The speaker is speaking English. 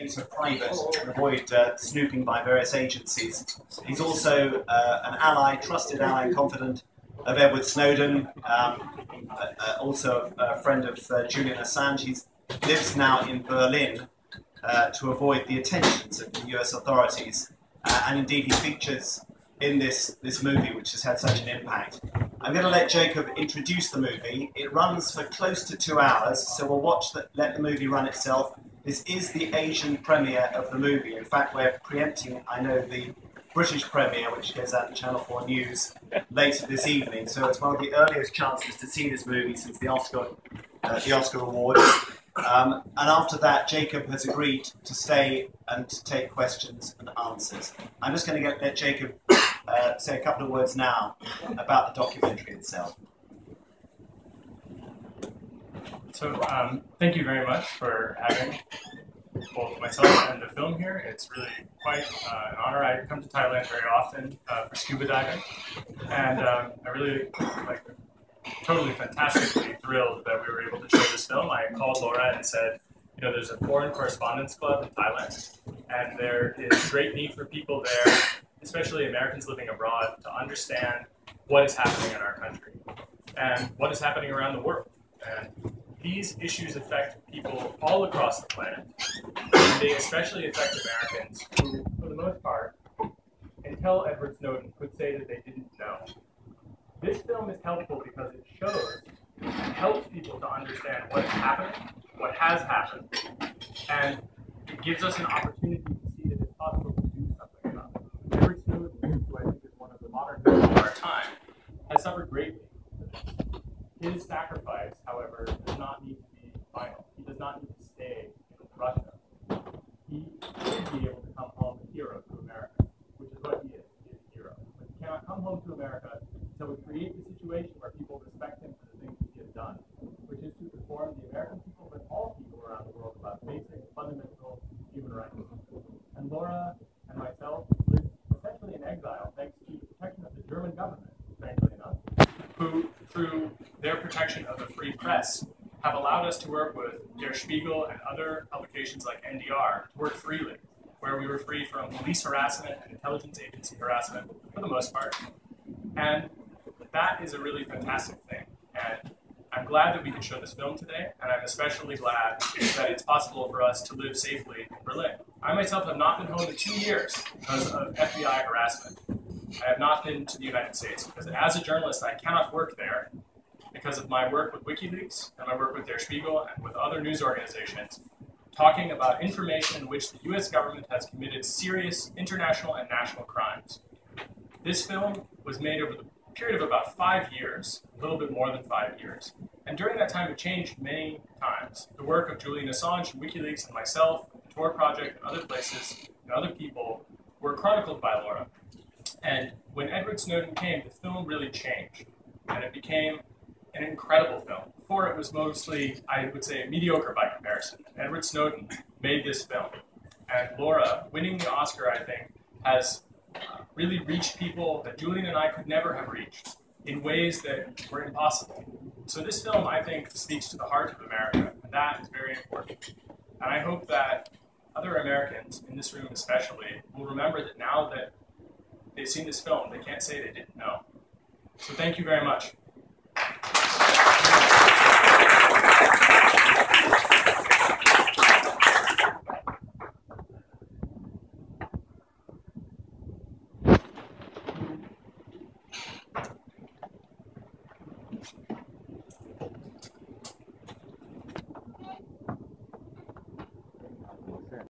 data private and avoid snooping by various agencies. He's also an ally, trusted ally and confidant of Edward Snowden, also a friend of Julian Assange. He lives now in Berlin to avoid the attentions of the US authorities. And indeed he features in this movie, which has had such an impact. I'm going to let Jacob introduce the movie. It runs for close to 2 hours, so we'll let the movie run itself. This is the Asian premiere of the movie. In fact, we're preempting, I know, the British premiere, which goes out on Channel 4 News later this evening. So it's one of the earliest chances to see this movie since the Oscar Awards. And after that, Jacob has agreed to stay and to take questions and answers. I'm just going to let Jacob say a couple of words now about the documentary itself. So thank you very much for having both myself and the film here. It's really quite an honor. I come to Thailand very often for scuba diving, and I really totally fantastically thrilled that we were able to show this film. I called Laura and said, you know, there's a foreign correspondents club in Thailand, and there is great need for people there, especially Americans living abroad, to understand what is happening in our country and what is happening around the world. And these issues affect people all across the planet, and they especially affect Americans who, for the most part, until Edward Snowden, could say that they didn't know. This film is helpful because it shows and helps people to understand what is happening, what has happened, and it gives us an opportunity to see that it's possible to do something about it. Edward Snowden, who I think is one of the modern heroes of our time, has suffered greatly. His sacrifice, however, does not need to be final. He does not need to stay in Russia. He should be able to come home a hero to America, which is what he is. He is a hero. But he cannot come home to America until we create the situation where people respect him for the things that he has done, which is to inform the American people, but all people around the world, about basic, fundamental human rights. And Laura and myself lived essentially in exile thanks to the protection of the German government, frankly enough, who, through their protection of the free press, have allowed us to work with Der Spiegel and other publications like NDR to work freely, where we were free from police harassment and intelligence agency harassment for the most part. And that is a really fantastic thing. And I'm glad that we can show this film today, and I'm especially glad that it's possible for us to live safely in Berlin. I myself have not been home in 2 years because of FBI harassment. I have not been to the United States because as a journalist, I cannot work there because of my work with WikiLeaks and my work with Der Spiegel and with other news organizations, talking about information in which the US government has committed serious international and national crimes. This film was made over the period of about 5 years, a little bit more than 5 years. And during that time, it changed many times. The work of Julian Assange and WikiLeaks and myself, the Tor Project, and other places, and other people were chronicled by Laura. And when Edward Snowden came, the film really changed. And it became an incredible film. Before, it was mostly, I would say, mediocre by comparison. Edward Snowden made this film. And Laura, winning the Oscar, I think, has really reached people that Julian and I could never have reached in ways that were impossible. So this film, I think, speaks to the heart of America, and that is very important. And I hope that other Americans, in this room especially, will remember that now that they've seen this film, they can't say they didn't know. So thank you very much.